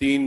3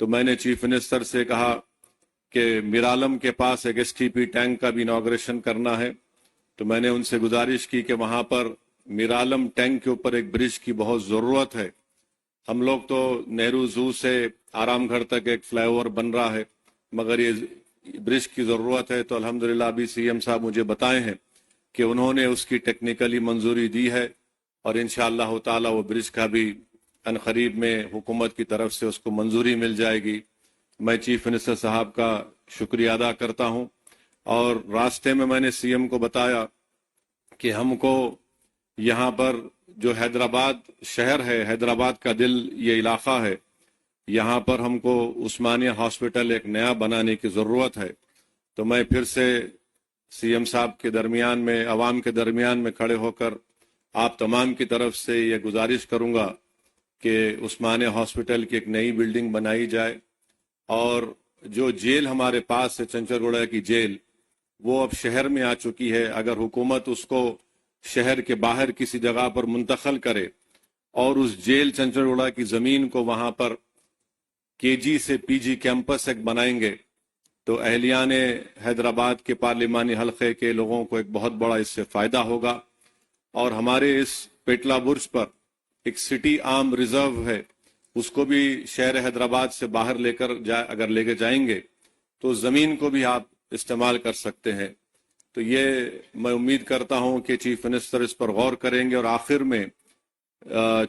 تو میں نے چیف منسٹر سے کہا کہ میرالم کے پاس ایک STP ٹینک کا بھی انوگریشن کرنا ہے. تو میں نے ان سے گزارش کی کہ وہاں پر میرالم ٹینک کے اوپر ایک برج کی بہت ضرورت ہے. ہم لوگ تو نہرو زو سے آرام گھر تک ایک فلائی اوور بن رہا ہے، مگر یہ برج کی ضرورت ہے. تو الحمدللہ ابھی CM صاحب مجھے بتائے ہیں کہ انہوں نے اس کی ٹیکنیکلی منظوری دی ہے، اور انشاءاللہ تعالی وہ برج کا بھی عنقریب میں حکومت کی طرف سے اس کو منظوری مل جائے گی. میں چیف منسٹر صاحب کا شکریہ ادا کرتا ہوں. اور راستے میں نے CM کو بتایا کہ ہم کو یہاں پر جو حیدرآباد شہر ہے، حیدرآباد کا دل یہ علاقہ ہے، یہاں پر ہم کو عثمانیہ ہاسپٹل ایک نیا بنانے کی ضرورت ہے. تو میں پھر سے CM صاحب کے درمیان میں، عوام کے درمیان میں کھڑے ہو کر آپ تمام کی طرف سے یہ گزارش کروں گا کہ عثمانیہ ہاسپٹل کی ایک نئی بلڈنگ بنائی جائے. اور جو جیل ہمارے پاس ہے، چنچرگوڑا کی جیل، وہ اب شہر میں آ چکی ہے. اگر حکومت اس کو شہر کے باہر کسی جگہ پر منتقل کرے اور اس جیل چنچرگوڑا کی زمین کو وہاں پر KG سے PG کیمپس ایک بنائیں گے تو اہلیان حیدرآباد کے پارلیمانی حلقے کے لوگوں کو ایک بہت بڑا اس سے فائدہ ہوگا. اور ہمارے اس پیٹلا برج پر ایک سٹی آرم ریزرو ہے، اس کو بھی شہر حیدرآباد سے باہر اگر لے کے جائیں گے تو زمین کو بھی آپ استعمال کر سکتے ہیں. تو یہ میں امید کرتا ہوں کہ چیف منسٹر اس پر غور کریں گے. اور آخر میں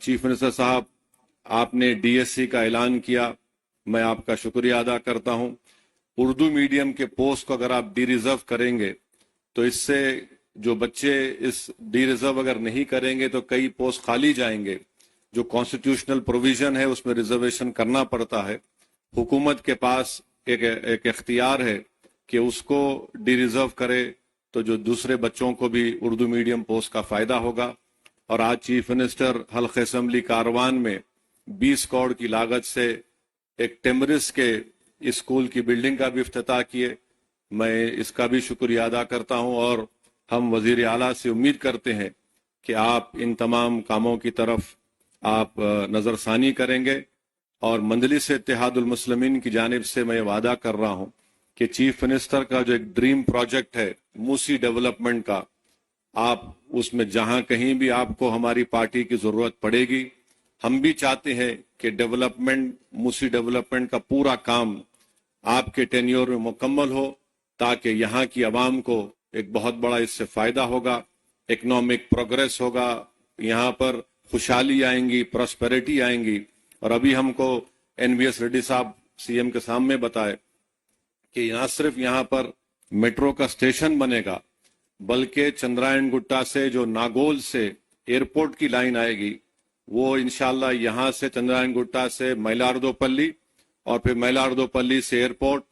چیف منسٹر صاحب، آپ نے DSC کا اعلان کیا، میں آپ کا شکریہ ادا کرتا ہوں. اردو میڈیم کے پوسٹ کو اگر آپ ڈی ریزرو کریں گے تو اس سے جو بچے اس ڈی ریزرو اگر نہیں کریں گے تو کئی پوسٹ خالی جائیں گے. جو کانسٹیٹیوشنل پروویژن ہے اس میں ریزرویشن کرنا پڑتا ہے. حکومت کے پاس ایک اختیار ہے کہ اس کو ڈی ریزرو کرے تو جو دوسرے بچوں کو بھی اردو میڈیم پوسٹ کا فائدہ ہوگا. اور آج چیف منسٹر حلقہ اسمبلی کاروان میں 20 کروڑ کی لاگت سے ایک ٹیمرس کے اسکول کی بلڈنگ کا بھی افتتاح کیے. میں اس کا بھی شکریہ ادا کرتا ہوں. اور ہم وزیر اعلیٰ سے امید کرتے ہیں کہ آپ ان تمام کاموں کی طرف آپ نظر ثانی کریں گے. اور مجلس اتحاد المسلمین کی جانب سے میں وعدہ کر رہا ہوں کہ چیف منسٹر کا جو ایک ڈریم پروجیکٹ ہے موسی ڈیولپمنٹ کا، آپ اس میں جہاں کہیں بھی آپ کو ہماری پارٹی کی ضرورت پڑے گی، ہم بھی چاہتے ہیں کہ موسی ڈیولپمنٹ کا پورا کام آپ کے ٹینیور میں مکمل ہو، تاکہ یہاں کی عوام کو ایک بہت بڑا اس سے فائدہ ہوگا، اکنامک پروگریس ہوگا، یہاں پر خوشحالی آئیں گی، پراسپیرٹی آئیں گی. اور ابھی ہم کو NVS ریڈی صاحب CM کے سامنے بتائے کہ نہ صرف یہاں پر میٹرو کا اسٹیشن بنے گا، بلکہ چندرائن گٹا سے جو ناگول سے ایئرپورٹ کی لائن آئے گی، وہ انشاءاللہ یہاں سے چندرائن گٹا سے میلاردو پلی اور پھر میلاردو پلی سے ایئرپورٹ.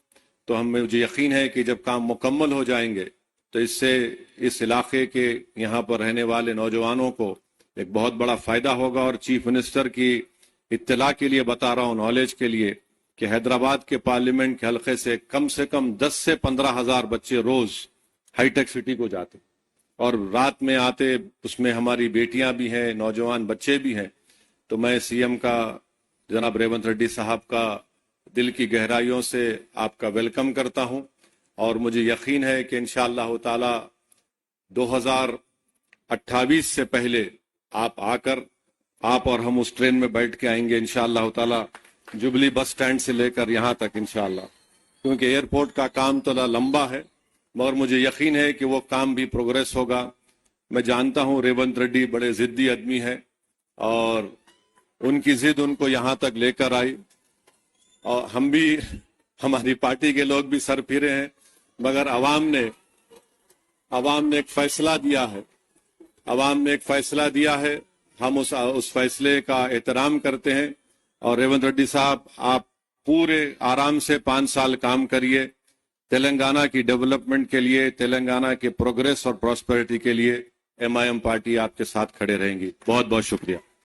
تو مجھے یقین ہے کہ جب کام مکمل ہو جائیں گے تو اس سے اس علاقے کے یہاں پر رہنے والے نوجوانوں کو ایک بہت بڑا فائدہ ہوگا. اور چیف منسٹر کی اطلاع کے لیے بتا رہا ہوں، نالج کے لیے، کہ حیدرآباد کے پارلیمنٹ کے حلقے سے کم 10 سے 15 ہزار بچے روز ہائی ٹیک سٹی کو جاتے اور رات میں آتے. اس میں ہماری بیٹیاں بھی ہیں، نوجوان بچے بھی ہیں. تو میں CM کا، جناب ریونت ریڈی صاحب کا دل کی گہرائیوں سے آپ کا ویلکم کرتا ہوں. اور مجھے یقین ہے کہ انشاءاللہ تعالی 2028 سے پہلے آپ آ کر آپ اور ہم اس ٹرین میں بیٹھ کے آئیں گے انشاءاللہ تعالی، جبلی بس سٹینڈ سے لے کر یہاں تک انشاءاللہ. کیونکہ ایئرپورٹ کا کام تو لمبا ہے، مگر مجھے یقین ہے کہ وہ کام بھی پروگریس ہوگا. میں جانتا ہوں ریونت ریڈی بڑے ضدی آدمی ہے اور ان کی ضد ان کو یہاں تک لے کر آئی. اور ہم بھی، ہماری پارٹی کے لوگ بھی سر پھرے ہیں، مگر عوام نے ایک فیصلہ دیا ہے. عوام نے ایک فیصلہ دیا ہے، ہم اس فیصلے کا احترام کرتے ہیں. اور ریونت ریڈی صاحب، آپ پورے آرام سے 5 سال کام کریے. تلنگانہ کی ڈیولپمنٹ کے لیے، تلنگانہ کے پروگریس اور پراسپیرٹی کے لیے MIM پارٹی آپ کے ساتھ کھڑے رہیں گی. بہت بہت شکریہ.